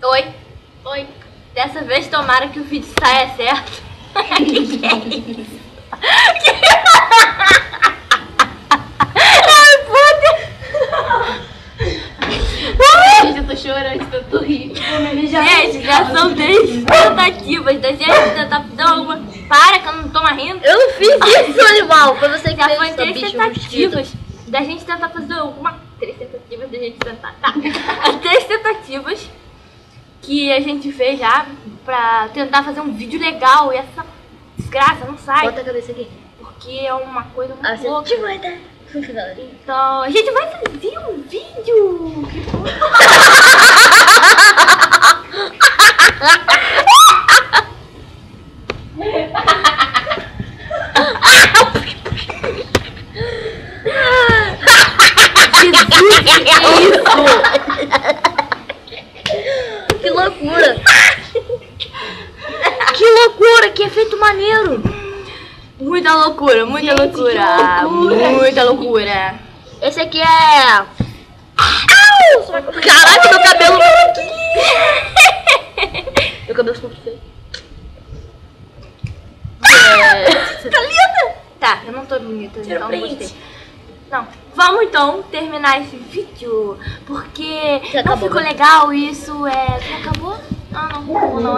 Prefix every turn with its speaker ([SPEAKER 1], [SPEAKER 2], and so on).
[SPEAKER 1] Oi. Oi. Dessa vez tomara que o vídeo saia certo. Que é isso? Ai, puta!
[SPEAKER 2] Gente, eu tô chorando de tanto rir.
[SPEAKER 1] Gente, já são 10 tentativas da gente tentar fazer alguma... Para que eu não tô mais rindo.
[SPEAKER 3] Eu não fiz isso, animal. Foi você que
[SPEAKER 1] Já
[SPEAKER 3] fez
[SPEAKER 1] foi
[SPEAKER 3] essa
[SPEAKER 1] 3
[SPEAKER 3] bicha
[SPEAKER 1] tentativas da gente tentar fazer alguma... 3 tentativas da gente tentar, tá? As 3 tentativas que a gente fez já pra tentar fazer um vídeo legal e essa desgraça não sai.
[SPEAKER 3] Bota a cabeça aqui.
[SPEAKER 1] Porque é uma coisa muito louca.
[SPEAKER 3] Tipo, vai dar.
[SPEAKER 1] Então, a gente vai fazer um vídeo. Que foi?
[SPEAKER 3] Que loucura. Que loucura, que efeito maneiro.
[SPEAKER 1] Muita loucura, muita
[SPEAKER 3] Gente,
[SPEAKER 1] loucura.
[SPEAKER 3] que loucura.
[SPEAKER 1] Muita loucura.
[SPEAKER 3] Esse aqui é... Au! Caraca, meu cabelo... Meu cabelo ficou muito feio.
[SPEAKER 1] Tá linda? Tá, eu não tô bonita,
[SPEAKER 2] Tira
[SPEAKER 1] então
[SPEAKER 2] print.
[SPEAKER 1] não gostei. Não, vamos então terminar esse vídeo, porque
[SPEAKER 3] Já
[SPEAKER 1] não
[SPEAKER 3] acabou,
[SPEAKER 1] ficou
[SPEAKER 3] né?
[SPEAKER 1] legal isso, já acabou? Ah, não, não,